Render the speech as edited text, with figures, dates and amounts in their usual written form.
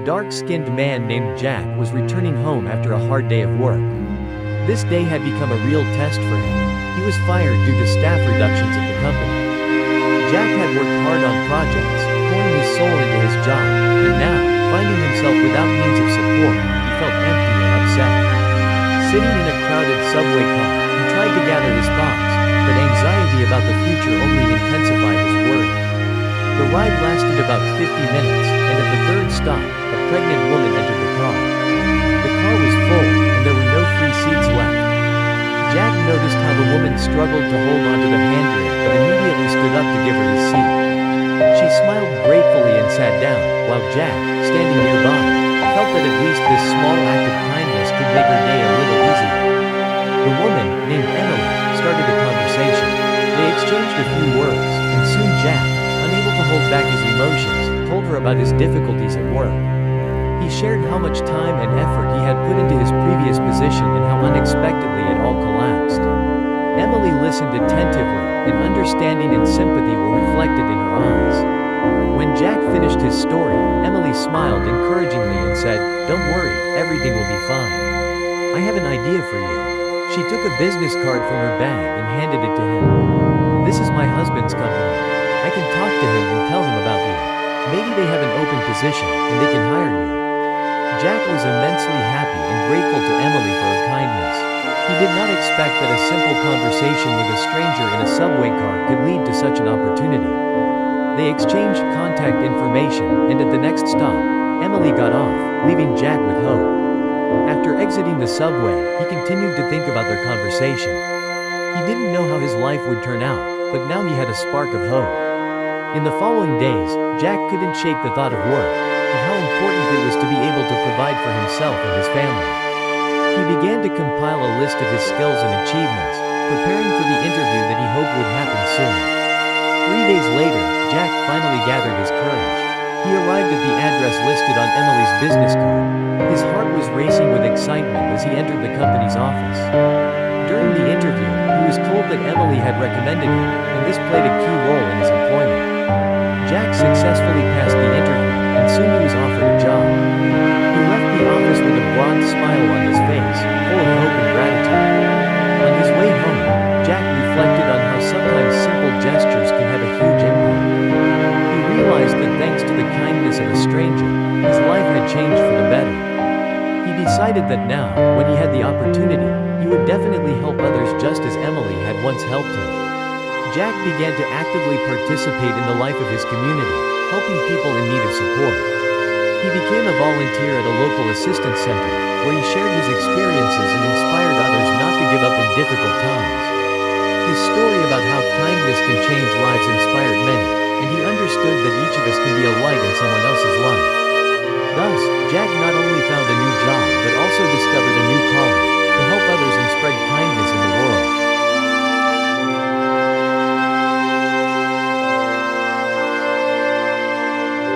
dark-skinned man named Jack was returning home after a hard day of work. This day had become a real test for him. He was fired due to staff reductions at the company. Jack had worked hard on projects, pouring his soul into his job, and now, finding himself without means of support, he felt empty and upset. Sitting in a crowded subway car, he tried to gather his thoughts, but anxiety about the future only intensified his worry. The ride lasted about 50 minutes, and at the third stop, a pregnant woman entered the car. The car was full, and there were no free seats left. Jack noticed how the woman struggled to hold onto the handrail, but immediately stood up to give her his seat. She smiled gratefully and sat down, while Jack, standing nearby, felt that at least this small act of kindness could make her day a little easier. The woman, named Emily, started a conversation. They exchanged a few words, and soon Jack, unable to hold back his emotions, told her about his difficulties at work. He shared how much time and effort he had put into his previous position and how unexpectedly it all collapsed. Emily listened attentively, and understanding and sympathy were reflected in her eyes. When Jack finished his story, Emily smiled encouragingly and said, "Don't worry, everything will be fine. I have an idea for you." She took a business card from her bag and handed it to him. "This is my husband's company. I can talk to him and tell him about you. Maybe they have an open position, and they can hire you." Jack was immensely happy and grateful to Emily for her kindness. He did not expect that a simple conversation with a stranger in a subway car could lead to such an opportunity. They exchanged contact information, and at the next stop, Emily got off, leaving Jack with hope. After exiting the subway, he continued to think about their conversation. He didn't know how his life would turn out, but now he had a spark of hope. In the following days, Jack couldn't shake the thought of work, and how important it was to be able to provide for himself and his family. He began to compile a list of his skills and achievements, preparing for the interview that he hoped would happen soon. 3 days later, Jack finally gathered his courage. He arrived at the address listed on Emily's business card. His heart was racing with excitement as he entered the company's office. During the interview, he was told that Emily had recommended him, and this played a key role in his employment. Jack successfully passed the interview, and soon he was offered a job. He left the office with a broad smile on his face, full of hope and gratitude. On his way home, Jack reflected on how sometimes simple gestures can have a huge impact. He realized that thanks to the kindness of a stranger, his life had changed for the better. He decided that now, when he had the opportunity, he would definitely help others just as Emily had once helped him. Jack began to actively participate in the life of his community, helping people in need of support. He became a volunteer at a local assistance center, where he shared his experiences and inspired others not to give up in difficult times. His story about how kindness can change lives inspired